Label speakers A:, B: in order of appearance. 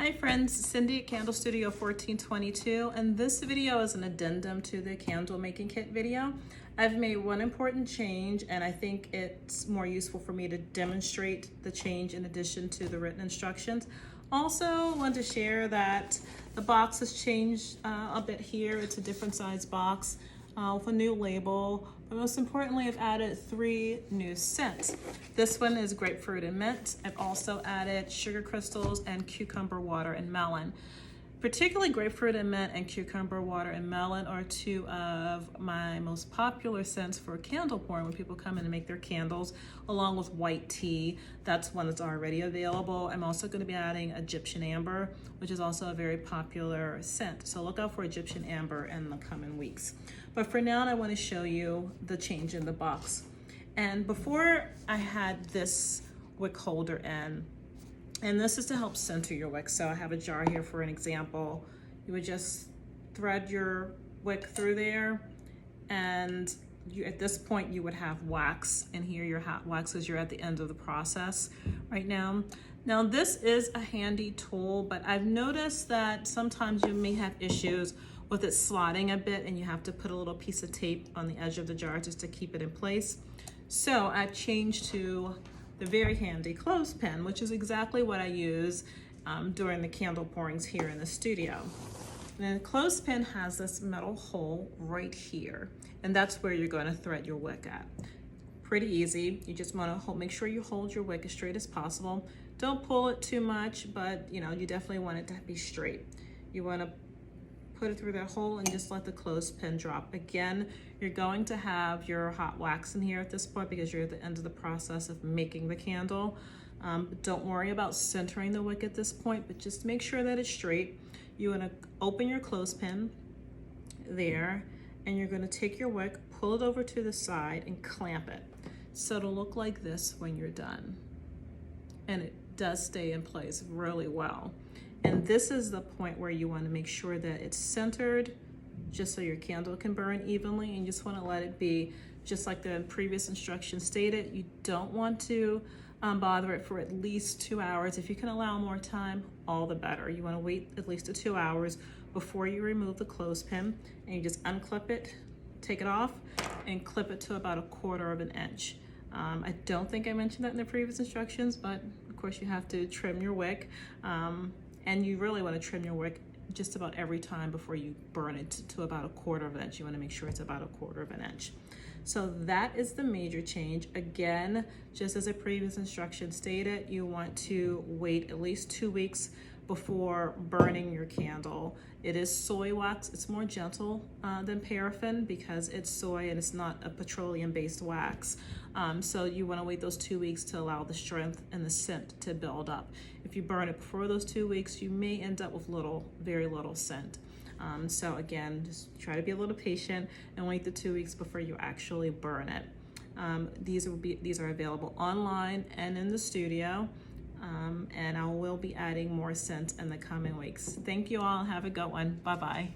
A: Hi friends, Cindy at Candle Studio 1422, and this video is an addendum to the candle making kit video. I've made one important change, and I think it's more useful for me to demonstrate the change in addition to the written instructions. Also want to share that the box has changed a bit here. It's a different size box with a new label, but most importantly, I've added 3 new scents. This one is grapefruit and mint. I've also added sugar crystals and cucumber water and melon. Particularly grapefruit and mint and cucumber water and melon are 2 of my most popular scents for candle pouring when people come in and make their candles, along with white tea. That's one that's already available. I'm also going to be adding Egyptian amber, which is also a very popular scent. So look out for Egyptian amber in the coming weeks. But for now, I want to show you the change in the box. And before I had this wick holder in, and this is to help center your wick. So I have a jar here for an example. You would just thread your wick through there, and at this point you would have wax in here. Your hot wax as you're at the end of the process right now. Now this is a handy tool, but I've noticed that sometimes you may have issues with it slotting a bit, and you have to put a little piece of tape on the edge of the jar just to keep it in place. So I've changed to the very handy clothespin, which is exactly what I use during the candle pourings here in the studio. And the clothespin has this metal hole right here, and that's where you're going to thread your wick at. Pretty easy. You just want to make sure you hold your wick as straight as possible. Don't pull it too much, but you definitely want it to be straight. You want to put it through that hole and just let the clothespin drop. Again, you're going to have your hot wax in here at this point because you're at the end of the process of making the candle. Don't worry about centering the wick at this point, but just make sure that it's straight. You want to open your clothespin there, and you're going to take your wick, pull it over to the side, and clamp it. So it'll look like this when you're done. And it does stay in place really well. And this is the point where you want to make sure that it's centered just so your candle can burn evenly, and you just want to let it be just like the previous instructions stated. You don't want to bother it for at least 2 hours. If you can allow more time, all the better. You want to wait at least 2 hours before you remove the clothespin, and you just unclip it, take it off, and clip it to about 1/4 inch. I don't think I mentioned that in the previous instructions, but of course you have to trim your wick. And you really want to trim your wick just about every time before you burn it to about 1/4 inch. You want to make sure it's about 1/4 inch. So that is the major change. Again, just as a previous instruction stated, you want to wait at least 2 weeks before burning your candle. It is soy wax. It's more gentle than paraffin because it's soy and it's not a petroleum-based wax. So you want to wait those 2 weeks to allow the strength and the scent to build up. If you burn it before those 2 weeks, you may end up with very little scent. So again, just try to be a little patient and wait the 2 weeks before you actually burn it. These are available online and in the studio. And I will be adding more scents in the coming weeks. Thank you all. Have a good one. Bye-bye.